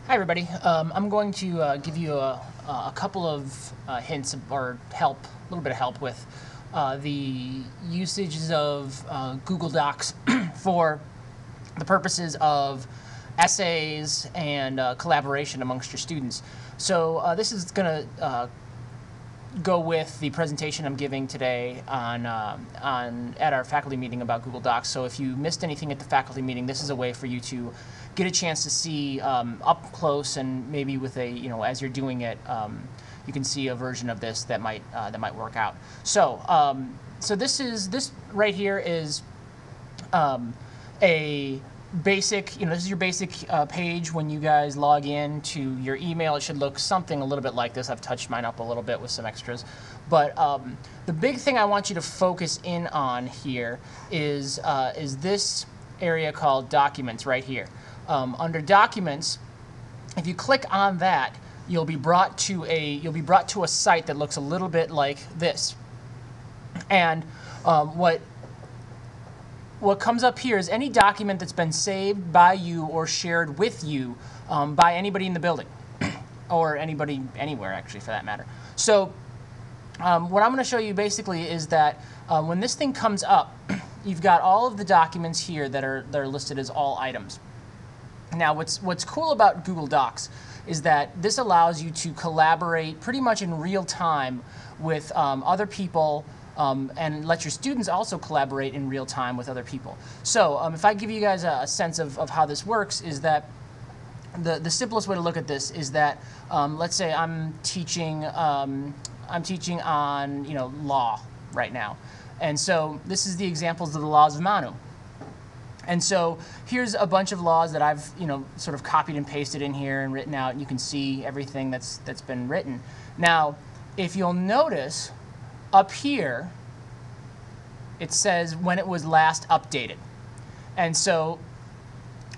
Hi, everybody. I'm going to give you a couple of hints or help, a little bit of help with the usages of Google Docs for the purposes of essays and collaboration amongst your students. So this is going to go with the presentation I'm giving today at our faculty meeting about Google Docs. So if you missed anything at the faculty meeting, this is a way for you to get a chance to see up close, and maybe with a, as you're doing it, you can see a version of this that might work out. So this right here is a basic, this is your basic page when you guys log in to your email. It should look something a little bit like this. I've touched mine up a little bit with some extras. But the big thing I want you to focus in on here is this area called Documents right here. Under Documents, if you click on that, you'll be brought to a site that looks a little bit like this. And what comes up here is any document that's been saved by you or shared with you by anybody in the building, or anybody anywhere, actually, for that matter. So what I'm going to show you basically is that when this thing comes up, you've got all of the documents here that are listed as all items. Now, what's cool about Google Docs is that this allows you to collaborate pretty much in real time with other people, and let your students also collaborate in real time with other people. So if I give you guys a sense of how this works, is that the simplest way to look at this is that let's say I'm teaching on law right now, and so this is the examples of the laws of Manu. And so here's a bunch of laws that I've sort of copied and pasted in here and written out, and you can see everything that's been written. Now, if you'll notice, up here, it says when it was last updated. And so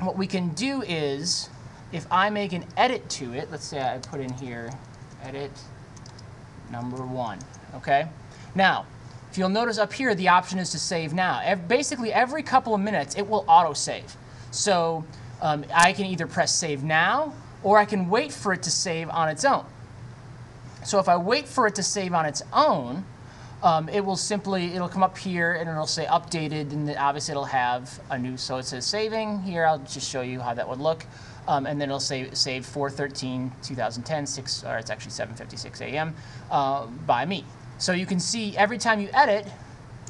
what we can do is, if I make an edit to it, let's say I put in here, edit number 1, okay? Now, if you'll notice up here, the option is to save now. Basically, every couple of minutes, it will auto-save. So I can either press save now, or I can wait for it to save on its own. So if I wait for it to save on its own, it'll come up here and it'll say updated, and obviously it'll have a new, so it says saving here. I'll just show you how that would look. And then it'll say save 4/13/2010, or it's actually 7:56 a.m. By me. So you can see every time you edit,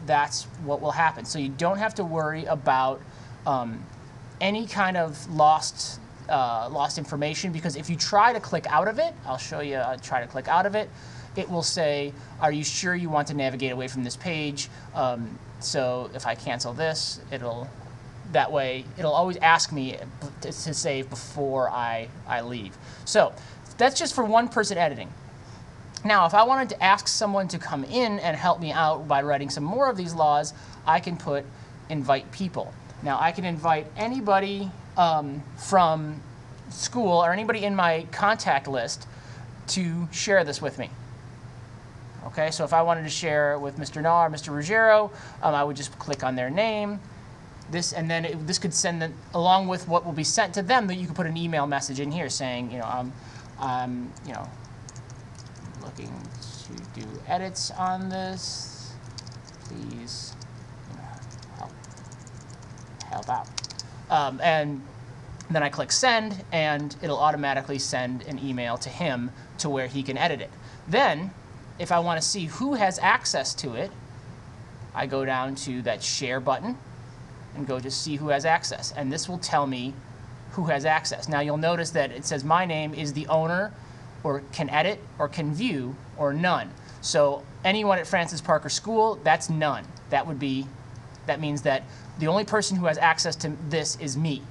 that's what will happen. So you don't have to worry about any kind of lost information, because if you try to click out of it, I'll show you, try to click out of it, it will say, are you sure you want to navigate away from this page? So if I cancel this, that way it'll always ask me to save before I leave. So that's just for one person editing. Now, if I wanted to ask someone to come in and help me out by writing some more of these laws, I can put invite people. Now, I can invite anybody from school or anybody in my contact list to share this with me. Okay, so if I wanted to share with Mr. Na or Mr. Ruggiero, I would just click on their name. And then this could send them, along with what will be sent to them, that you could put an email message in here saying, I'm looking to do edits on this. Please help out. And then I click send, and it'll automatically send an email to him to where he can edit it. Then, if I want to see who has access to it, I go down to that share button and go to see who has access. And this will tell me who has access. Now, you'll notice that it says my name is the owner, or can edit, or can view, or none. So anyone at Francis Parker School, that's none. That means that the only person who has access to this is me.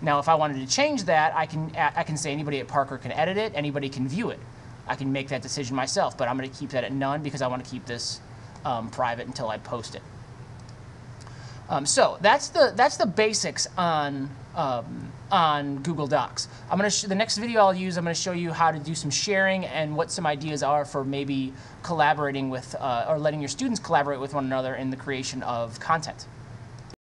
Now, if I wanted to change that, I can say anybody at Parker can edit it, anybody can view it. I can make that decision myself, but I'm going to keep that at none because I want to keep this private until I post it. So that's the basics on Google Docs. The next video I'll use, I'm going to show you how to do some sharing and what some ideas are for maybe collaborating with or letting your students collaborate with one another in the creation of content.